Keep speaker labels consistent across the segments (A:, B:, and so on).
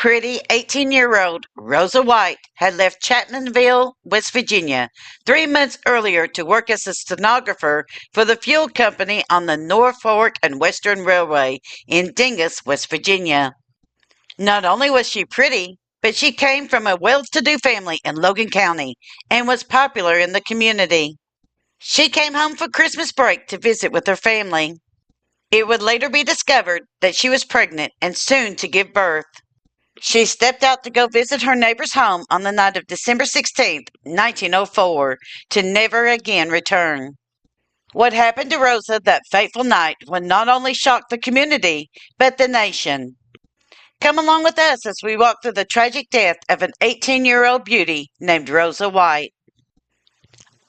A: Pretty 18-year-old Rosa White had left Chapmanville, West Virginia, 3 months earlier to work as a stenographer for the fuel company on the Norfolk and Western Railway in Dingus, West Virginia. Not only was she pretty, but she came from a well-to-do family in Logan County and was popular in the community. She came home for Christmas break to visit with her family. It would later be discovered that she was pregnant and soon to give birth. She stepped out to go visit her neighbor's home on the night of December 16th, 1904, to never again return. What happened to Rosa that fateful night would not only shock the community, but the nation. Come along with us as we walk through the tragic death of an 18-year-old beauty named Rosa White.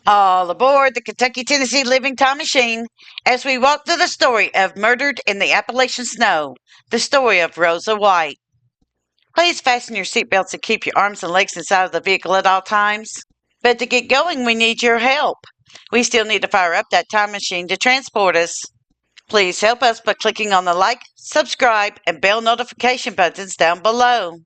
A: All aboard the Kentucky-Tennessee Living Time Machine as we walk through the story of Murdered in the Appalachian Snow, the story of Rosa White. Please fasten your seatbelts and keep your arms and legs inside of the vehicle at all times. But to get going, we need your help. We still need to fire up that time machine to transport us. Please help us by clicking on the like, subscribe, and bell notification buttons down below.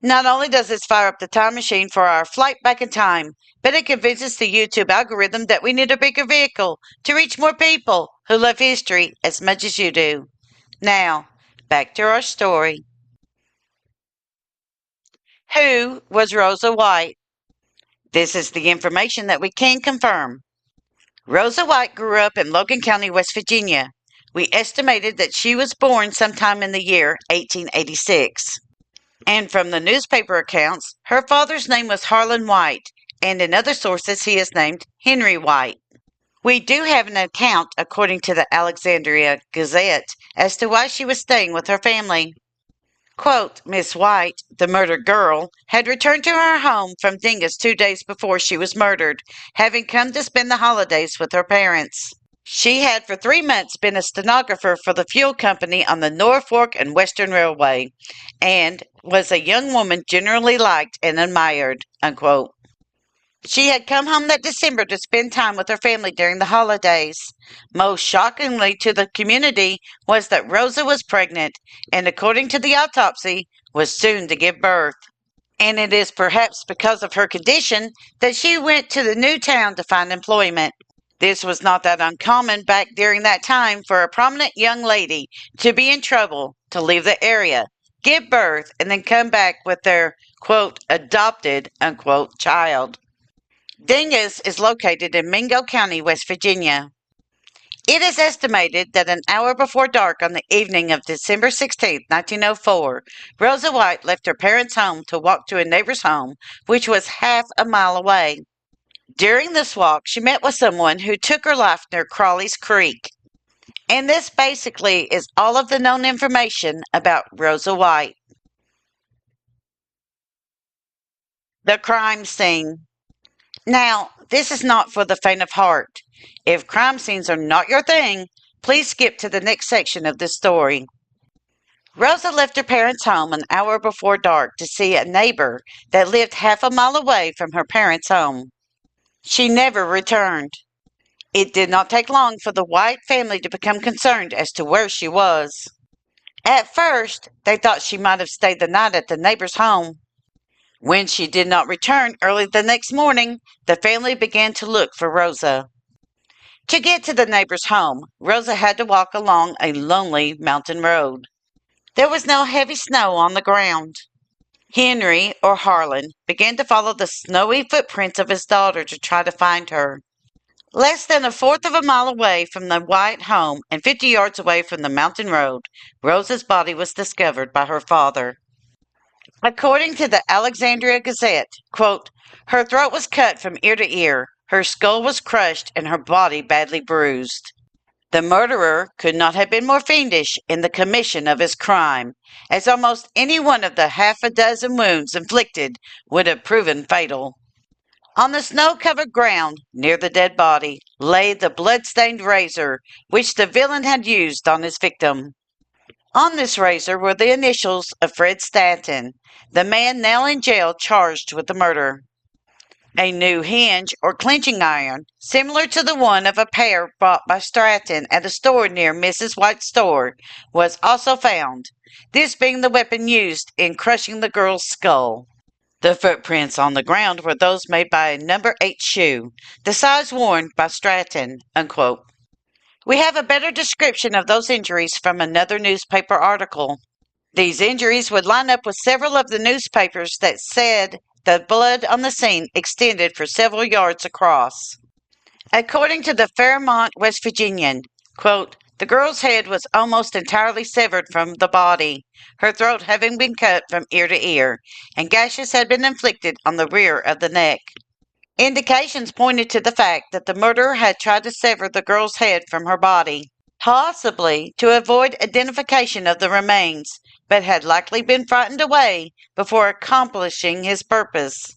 A: Not only does this fire up the time machine for our flight back in time, but it convinces the YouTube algorithm that we need a bigger vehicle to reach more people who love history as much as you do. Now, back to our story. Who was Rosa White? This is the information that we can confirm. Rosa White grew up in Logan County, West Virginia. We estimated that she was born sometime in the year 1886. And from the newspaper accounts, her father's name was Harlan White, and in other sources he is named Henry White. We do have an account, according to the Alexandria Gazette, as to why she was staying with her family. Quote, Miss White, the murdered girl, had returned to her home from Dingus 2 days before she was murdered, having come to spend the holidays with her parents. She had for 3 months been a stenographer for the fuel company on the Norfolk and Western Railway, and was a young woman generally liked and admired, unquote. She had come home that December to spend time with her family during the holidays. Most shockingly to the community was that Rosa was pregnant and, according to the autopsy, was soon to give birth. And it is perhaps because of her condition that she went to the new town to find employment. This was not that uncommon back during that time for a prominent young lady to be in trouble, to leave the area, give birth, and then come back with their, quote, adopted, unquote, child. Dingus is located in Mingo County, West Virginia. It is estimated that an hour before dark on the evening of December 16th, 1904, Rosa White left her parents' home to walk to a neighbor's home, which was half a mile away. During this walk, she met with someone who took her life near Crawley's Creek. And this basically is all of the known information about Rosa White. The crime scene. Now, this is not for the faint of heart. If crime scenes are not your thing, please skip to the next section of this story. Rosa left her parents' home an hour before dark to see a neighbor that lived half a mile away from her parents' home. She never returned. It did not take long for the White family to become concerned as to where she was. At first, they thought she might have stayed the night at the neighbor's home. When she did not return early the next morning, the family began to look for Rosa. To get to the neighbor's home, Rosa had to walk along a lonely mountain road. There was no heavy snow on the ground. Henry, or Harlan, began to follow the snowy footprints of his daughter to try to find her. Less than a fourth of a mile away from the White home and 50 yards away from the mountain road, Rosa's body was discovered by her father. According to the Alexandria Gazette, quote, her throat was cut from ear to ear, her skull was crushed, and her body badly bruised. The murderer could not have been more fiendish in the commission of his crime, as almost any one of the half a dozen wounds inflicted would have proven fatal. On the snow-covered ground, near the dead body, lay the blood-stained razor which the villain had used on his victim. On this razor were the initials of Fred Stanton, the man now in jail charged with the murder. A new hinge or clinching iron, similar to the one of a pair bought by Stratton at a store near Mrs. White's store, was also found, this being the weapon used in crushing the girl's skull. The footprints on the ground were those made by a number 8 shoe, the size worn by Stratton. Unquote. We have a better description of those injuries from another newspaper article. These injuries would line up with several of the newspapers that said the blood on the scene extended for several yards across. According to the Fairmont, West Virginian, quote, the girl's head was almost entirely severed from the body, her throat having been cut from ear to ear, and gashes had been inflicted on the rear of the neck. Indications pointed to the fact that the murderer had tried to sever the girl's head from her body, possibly to avoid identification of the remains, but had likely been frightened away before accomplishing his purpose.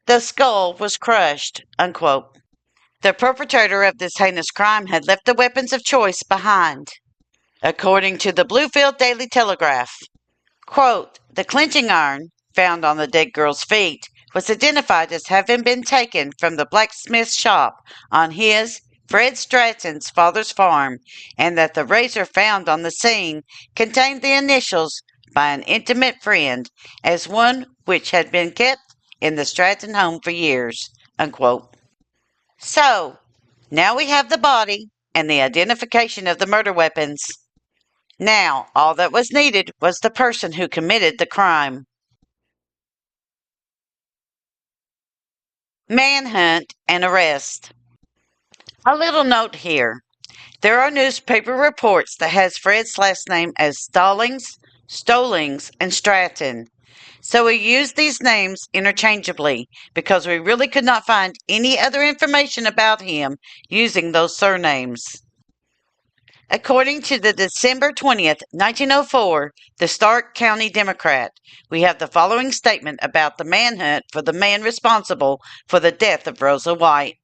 A: The skull was crushed. Unquote. The perpetrator of this heinous crime had left the weapons of choice behind. According to the Bluefield Daily Telegraph, quote, the clinching iron, found on the dead girl's feet, was identified as having been taken from the blacksmith's shop on his, Fred Stratton's father's farm, and that the razor found on the scene contained the initials by an intimate friend as one which had been kept in the Stratton home for years. Unquote. So, now we have the body and the identification of the murder weapons. Now, all that was needed was the person who committed the crime. Manhunt and arrest. A little note here. There are newspaper reports that has Fred's last name as Stallings, and Stratton. So we used these names interchangeably because we really could not find any other information about him using those surnames. According to the December 20th, 1904, the Stark County Democrat, we have the following statement about the manhunt for the man responsible for the death of Rosa White.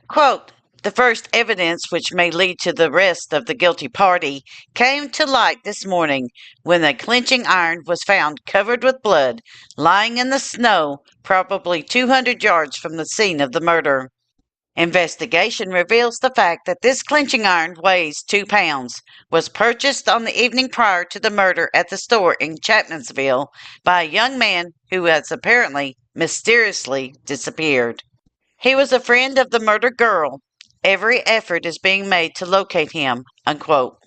A: Quote, the first evidence which may lead to the arrest of the guilty party came to light this morning when a clinching iron was found covered with blood lying in the snow probably 200 yards from the scene of the murder. Investigation reveals the fact that this clinching iron weighs 2 pounds, was purchased on the evening prior to the murder at the store in Chapmanville by a young man who has apparently mysteriously disappeared. He was a friend of the murdered girl. Every effort is being made to locate him. Unquote.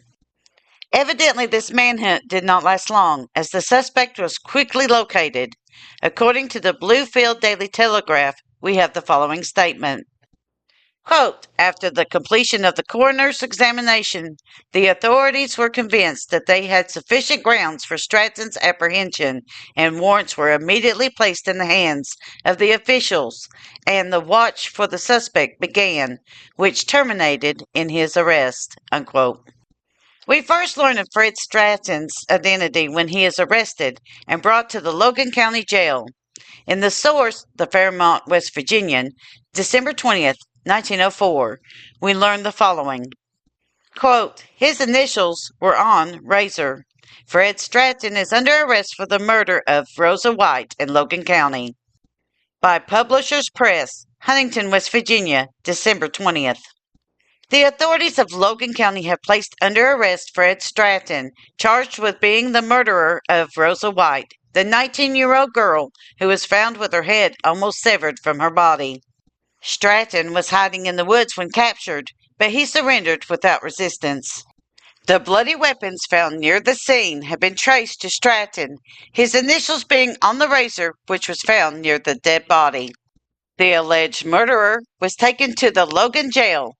A: Evidently, this manhunt did not last long, as the suspect was quickly located. According to the Bluefield Daily Telegraph, we have the following statement. Quote, after the completion of the coroner's examination, the authorities were convinced that they had sufficient grounds for Stratton's apprehension, and warrants were immediately placed in the hands of the officials, and the watch for the suspect began, which terminated in his arrest. Unquote. We first learn of Fred Stratton's identity when he is arrested and brought to the Logan County Jail. In the source, the Fairmont, West Virginian, December 20th, 1904, we learn the following. Quote, his initials were on Razor. Fred Stratton is under arrest for the murder of Rosa White in Logan County. By Publishers Press, Huntington, West Virginia, December 20th. The authorities of Logan County have placed under arrest Fred Stratton, charged with being the murderer of Rosa White, the 19-year-old girl who was found with her head almost severed from her body. Stratton was hiding in the woods when captured, but he surrendered without resistance. The bloody weapons found near the scene have been traced to Stratton, his initials being on the razor which was found near the dead body. The alleged murderer was taken to the Logan jail,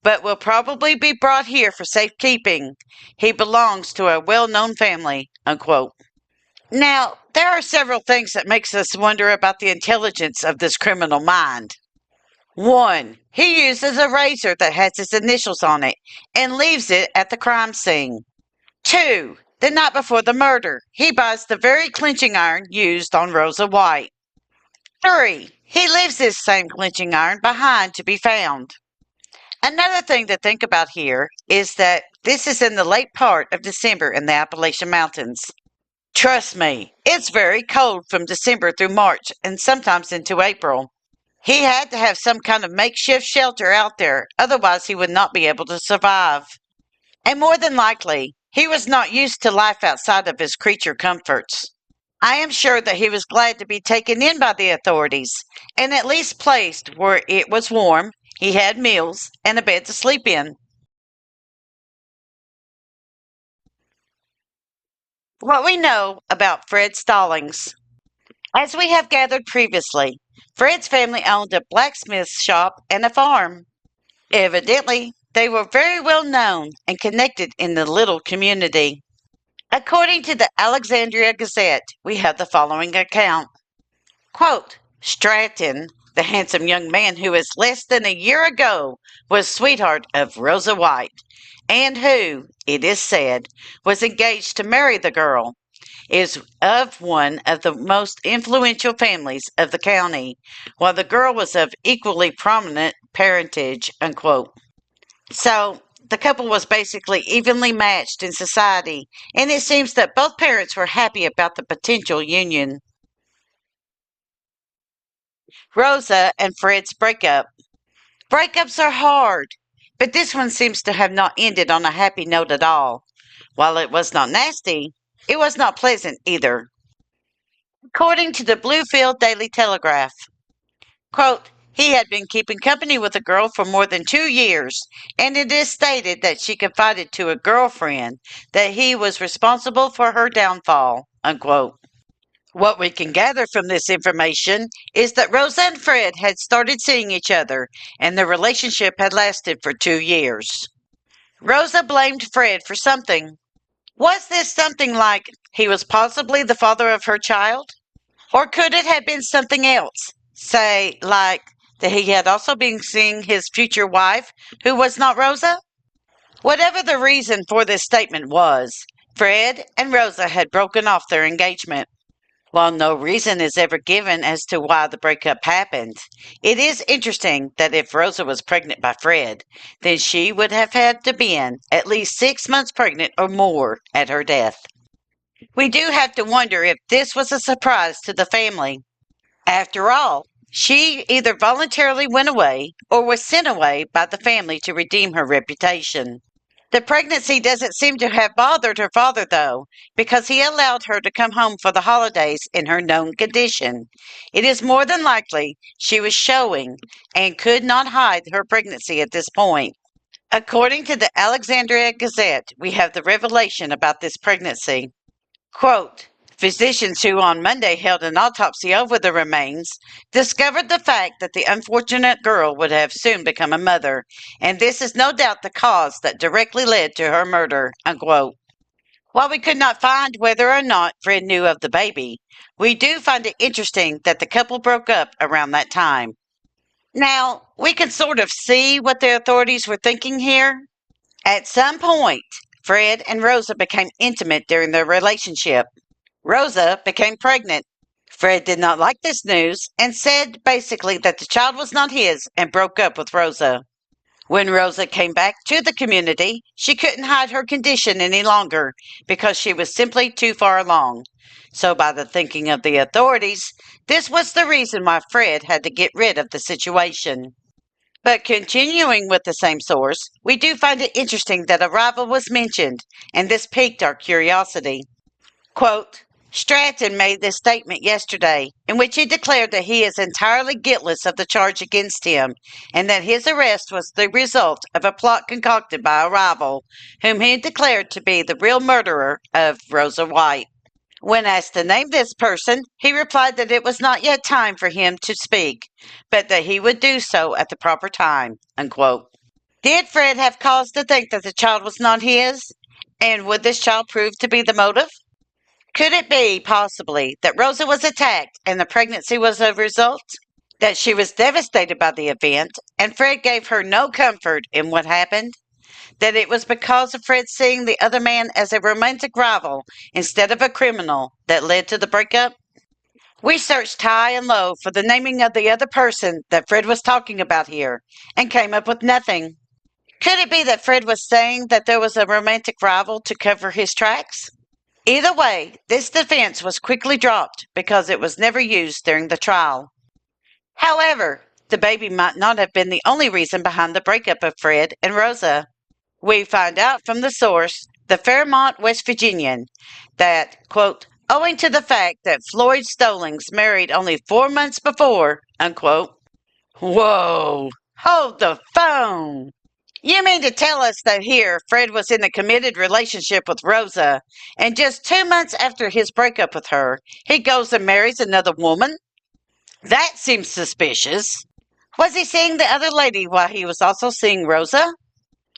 A: but will probably be brought here for safekeeping. He belongs to a well-known family. Unquote. Now, there are several things that makes us wonder about the intelligence of this criminal mind. 1. He uses a razor that has his initials on it and leaves it at the crime scene. 2. The night before the murder, he buys the very clinching iron used on Rosa White. 3. He leaves this same clinching iron behind to be found. Another thing to think about here is that this is in the late part of December in the Appalachian Mountains. Trust me, it's very cold from December through March and sometimes into April. He had to have some kind of makeshift shelter out there, otherwise, he would not be able to survive. And more than likely, he was not used to life outside of his creature comforts. I am sure that he was glad to be taken in by the authorities and at least placed where it was warm, he had meals, and a bed to sleep in. What we know about Fred Stallings. As we have gathered previously, Fred's family owned a blacksmith shop and a farm. Evidently, they were very well known and connected in the little community. According to the Alexandria Gazette, we have the following account. Quote, Stratton, the handsome young man who is less than a year ago was sweetheart of Rosa White, and who, it is said, was engaged to marry the girl, is of one of the most influential families of the county, while the girl was of equally prominent parentage, unquote. So the couple was basically evenly matched in society, and it seems that both parents were happy about the potential union. Rosa and Fred's breakup. Breakups are hard, but this one seems to have not ended on a happy note at all. While it was not nasty, it was not pleasant either. According to the Bluefield Daily Telegraph, quote, he had been keeping company with a girl for more than 2 years, and it is stated that she confided to a girlfriend that he was responsible for her downfall, unquote. What we can gather from this information is that Rosa and Fred had started seeing each other, and their relationship had lasted for 2 years. Rosa blamed Fred for something. Was this something like he was possibly the father of her child? Or could it have been something else? Say, like that he had also been seeing his future wife, who was not Rosa? Whatever the reason for this statement was, Fred and Rosa had broken off their engagement. While no reason is ever given as to why the breakup happened, it is interesting that if Rosa was pregnant by Fred, then she would have had to been at least 6 months pregnant or more at her death. We do have to wonder if this was a surprise to the family. After all, she either voluntarily went away or was sent away by the family to redeem her reputation. The pregnancy doesn't seem to have bothered her father, though, because he allowed her to come home for the holidays in her known condition. It is more than likely she was showing and could not hide her pregnancy at this point. According to the Alexandria Gazette, we have the revelation about this pregnancy. Quote, physicians who on Monday held an autopsy over the remains discovered the fact that the unfortunate girl would have soon become a mother, and this is no doubt the cause that directly led to her murder, unquote. While we could not find whether or not Fred knew of the baby, we do find it interesting that the couple broke up around that time. Now, we can sort of see what the authorities were thinking here. At some point, Fred and Rosa became intimate during their relationship. Rosa became pregnant. Fred did not like this news and said basically that the child was not his and broke up with Rosa. When Rosa came back to the community, she couldn't hide her condition any longer because she was simply too far along. So, by the thinking of the authorities, this was the reason why Fred had to get rid of the situation. But continuing with the same source, we do find it interesting that a rival was mentioned, and this piqued our curiosity. Quote, Stratton made this statement yesterday, in which he declared that he is entirely guiltless of the charge against him, and that his arrest was the result of a plot concocted by a rival, whom he declared to be the real murderer of Rosa White. When asked to name this person, he replied that it was not yet time for him to speak, but that he would do so at the proper time, unquote. Did Fred have cause to think that the child was not his? And would this child prove to be the motive? Could it be, possibly, that Rosa was attacked and the pregnancy was a result? That she was devastated by the event and Fred gave her no comfort in what happened? That it was because of Fred seeing the other man as a romantic rival instead of a criminal that led to the breakup? We searched high and low for the naming of the other person that Fred was talking about here and came up with nothing. Could it be that Fred was saying that there was a romantic rival to cover his tracks? Either way, this defense was quickly dropped because it was never used during the trial. However, The baby might not have been the only reason behind the breakup of Fred and Rosa. We find out from the source, the Fairmont, West Virginian, that, quote, owing to the fact that Floyd Stallings married only 4 months before, unquote. Whoa! Hold the phone! You mean to tell us that here Fred was in a committed relationship with Rosa, and just 2 months after his breakup with her, he goes and marries another woman? That seems suspicious. Was he seeing the other lady while he was also seeing Rosa?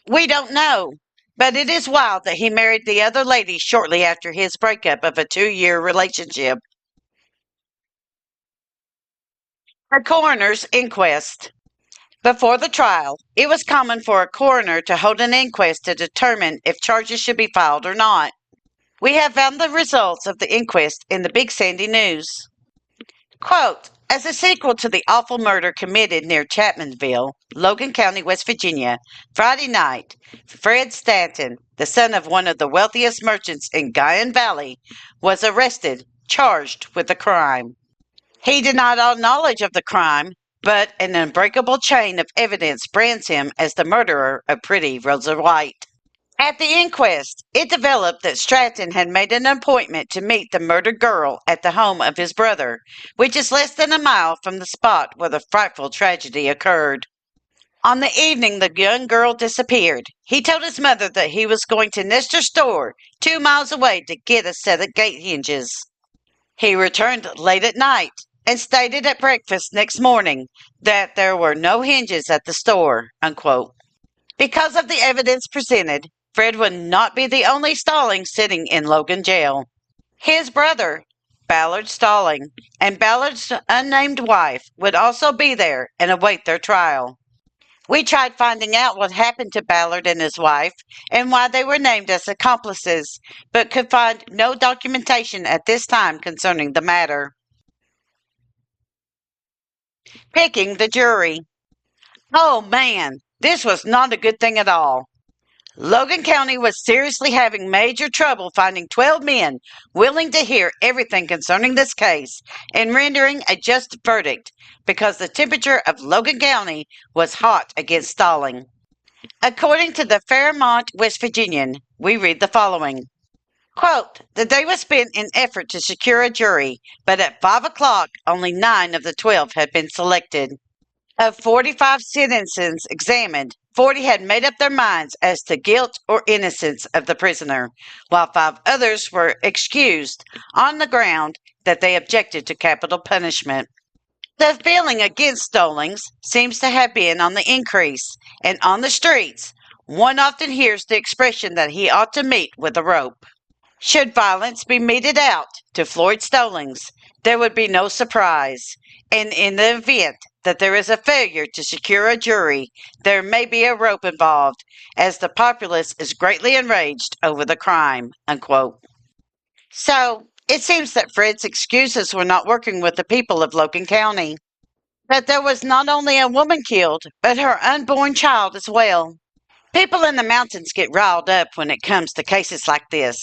A: We don't know, but it is wild that he married the other lady shortly after his breakup of a 2-year relationship. A coroner's inquest. Before the trial, it was common for a coroner to hold an inquest to determine if charges should be filed or not. We have found the results of the inquest in the Big Sandy News. Quote, as a sequel to the awful murder committed near Chapmanville, Logan County, West Virginia, Friday night, Fred Stanton, the son of one of the wealthiest merchants in Guyan Valley, was arrested, charged with the crime. He denied all knowledge of the crime, but an unbreakable chain of evidence brands him as the murderer of pretty Rosa White. At the inquest, it developed that Stratton had made an appointment to meet the murdered girl at the home of his brother, which is less than a mile from the spot where the frightful tragedy occurred. On the evening the young girl disappeared, he told his mother that he was going to Nestor's store, 2 miles away, to get a set of gate hinges. He returned late at night and stated at breakfast next morning that there were no hinges at the store, unquote. Because of the evidence presented, Fred would not be the only Stallings sitting in Logan jail. His brother, Ballard Stalling, and Ballard's unnamed wife would also be there and await their trial. We tried finding out what happened to Ballard and his wife and why they were named as accomplices, but could find no documentation at this time concerning the matter. Picking the jury. Oh man, this was not a good thing at all. Logan County was seriously having major trouble finding 12 men willing to hear everything concerning this case and rendering a just verdict because the temperature of Logan County was hot against Stalling. According to the Fairmont, West Virginian, we read the following. Quote, the day was spent in effort to secure a jury, but at 5 o'clock only 9 of the 12 had been selected. Of 45 citizens examined, 40 had made up their minds as to guilt or innocence of the prisoner, while 5 others were excused on the ground that they objected to capital punishment. The feeling against Stallings seems to have been on the increase, and on the streets, one often hears the expression that he ought to meet with a rope. Should violence be meted out to Floyd Stallings, there would be no surprise, and in the event that there is a failure to secure a jury, there may be a rope involved, as the populace is greatly enraged over the crime, unquote. So, it seems that Fred's excuses were not working with the people of Logan County. That there was not only a woman killed, but her unborn child as well. People in the mountains get riled up when it comes to cases like this,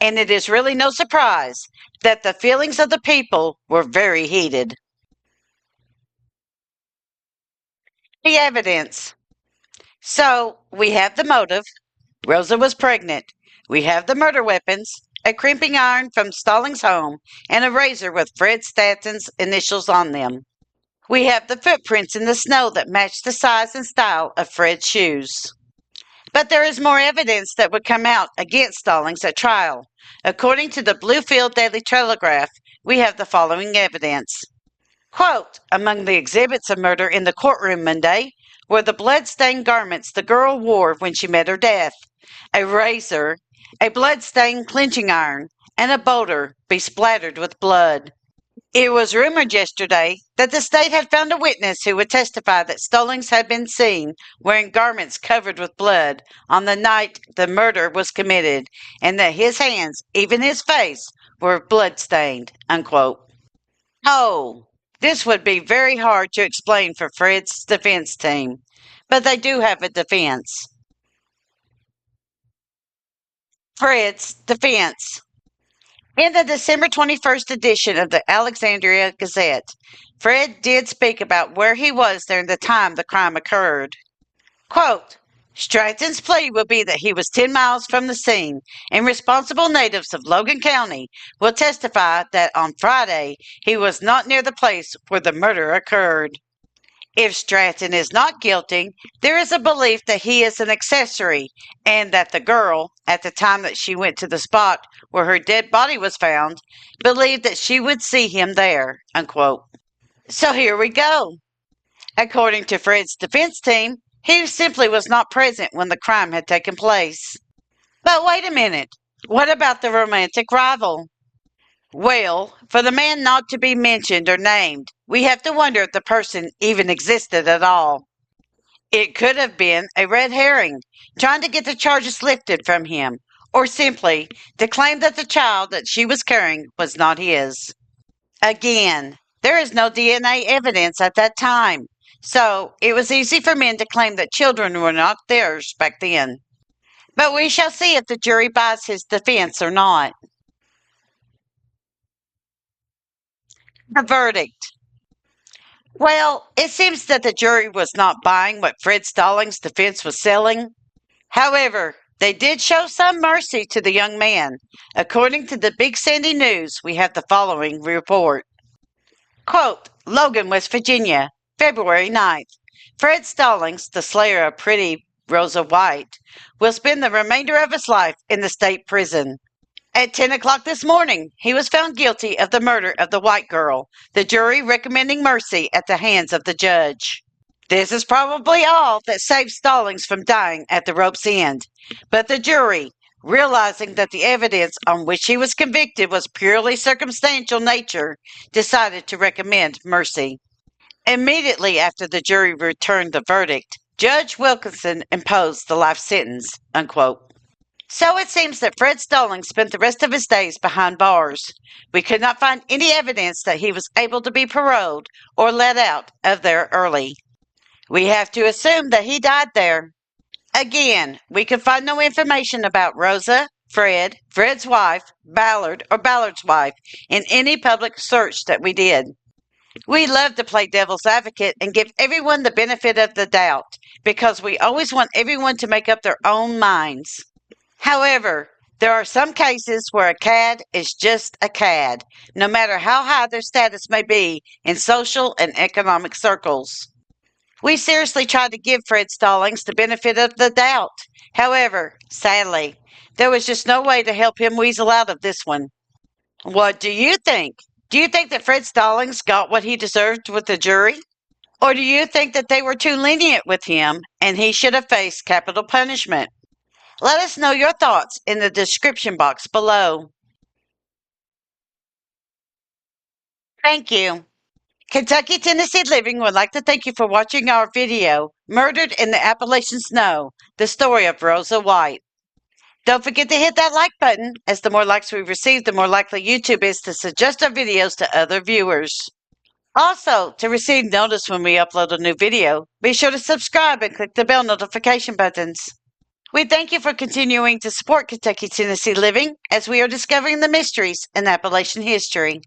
A: and it is really no surprise that the feelings of the people were very heated. The evidence. So, we have the motive. Rosa was pregnant. We have the murder weapons, a crimping iron from Stallings' home, and a razor with Fred Stanton's initials on them. We have the footprints in the snow that match the size and style of Fred's shoes. But there is more evidence that would come out against Stallings at trial. According to the Bluefield Daily Telegraph, we have the following evidence. Quote, among the exhibits of murder in the courtroom Monday were the blood-stained garments the girl wore when she met her death, a razor, a blood-stained clenching iron, and a boulder besplattered with blood. It was rumored yesterday that the state had found a witness who would testify that Stallings had been seen wearing garments covered with blood on the night the murder was committed, and that his hands, even his face, were blood-stained, unquote. Oh, this would be very hard to explain for Fred's defense team, but they do have a defense. Fred's defense. In the December 21st edition of the Alexandria Gazette, Fred did speak about where he was during the time the crime occurred. Quote, Stratton's plea will be that he was 10 miles from the scene, and responsible natives of Logan County will testify that on Friday he was not near the place where the murder occurred. If Stratton is not guilty, there is a belief that he is an accessory and that the girl, at the time that she went to the spot where her dead body was found, believed that she would see him there. Unquote. So here we go. According to Fred's defense team, he simply was not present when the crime had taken place. But wait a minute. What about the romantic rival? Well, for the man not to be mentioned or named, we have to wonder if the person even existed at all. It could have been a red herring, trying to get the charges lifted from him, or simply to claim that the child that she was carrying was not his. Again, there is no DNA evidence at that time, so it was easy for men to claim that children were not theirs back then. But we shall see if the jury buys his defense or not. The verdict. Well, it seems that the jury was not buying what Fred Stallings' defense was selling. However, they did show some mercy to the young man. According to the Big Sandy News, we have the following report. Quote, Logan, West Virginia, February 9th. Fred Stallings, the slayer of pretty Rosa White, will spend the remainder of his life in the state prison. At 10 o'clock this morning, he was found guilty of the murder of the white girl, the jury recommending mercy at the hands of the judge. This is probably all that saved Stallings from dying at the rope's end. But the jury, realizing that the evidence on which he was convicted was purely circumstantial nature, decided to recommend mercy. Immediately after the jury returned the verdict, Judge Wilkinson imposed the life sentence. Unquote. So it seems that Fred Stallings spent the rest of his days behind bars. We could not find any evidence that he was able to be paroled or let out of there early. We have to assume that he died there. Again, we could find no information about Rosa, Fred, Fred's wife, Ballard, or Ballard's wife in any public search that we did. We love to play devil's advocate and give everyone the benefit of the doubt because we always want everyone to make up their own minds. However, there are some cases where a cad is just a cad, no matter how high their status may be in social and economic circles. We seriously tried to give Fred Stallings the benefit of the doubt. However, sadly, there was just no way to help him weasel out of this one. What do you think? Do you think that Fred Stallings got what he deserved with the jury? Or do you think that they were too lenient with him and he should have faced capital punishment? Let us know your thoughts in the description box below. Thank you. Kentucky Tennessee Living would like to thank you for watching our video, Murdered in the Appalachian Snow, the story of Rosa White. Don't forget to hit that like button, as the more likes we receive, the more likely YouTube is to suggest our videos to other viewers. Also, to receive notice when we upload a new video, be sure to subscribe and click the bell notification buttons. We thank you for continuing to support Kentucky Tennessee Living as we are discovering the mysteries in Appalachian history.